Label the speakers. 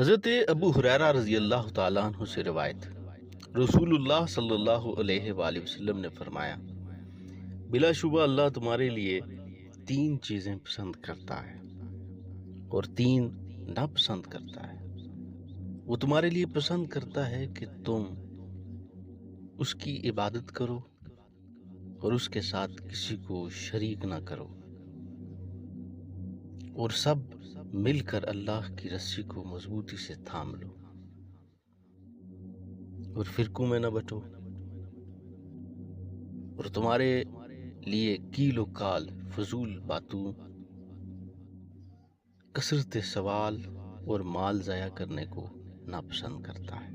Speaker 1: حضرت ابو ہریرہ رضی اللہ تعالیٰ عنہ سے روایت، رسول اللہ صلی اللہ علیہ وآلہ وسلم نے فرمایا، بلا شبہ اللہ تمہارے لیے تین چیزیں پسند کرتا ہے اور تین ناپسند کرتا ہے۔ وہ تمہارے لیے پسند کرتا ہے کہ تم اس کی عبادت کرو اور اس کے ساتھ کسی کو شریک نہ کرو، اور سب مل کر اللہ کی رسی کو مضبوطی سے تھام لو اور فرقوں میں نہ بٹو، اور تمہارے لیے کیل و کال، فضول باتوں، کثرت سوال اور مال ضائع کرنے کو ناپسند کرتا ہے۔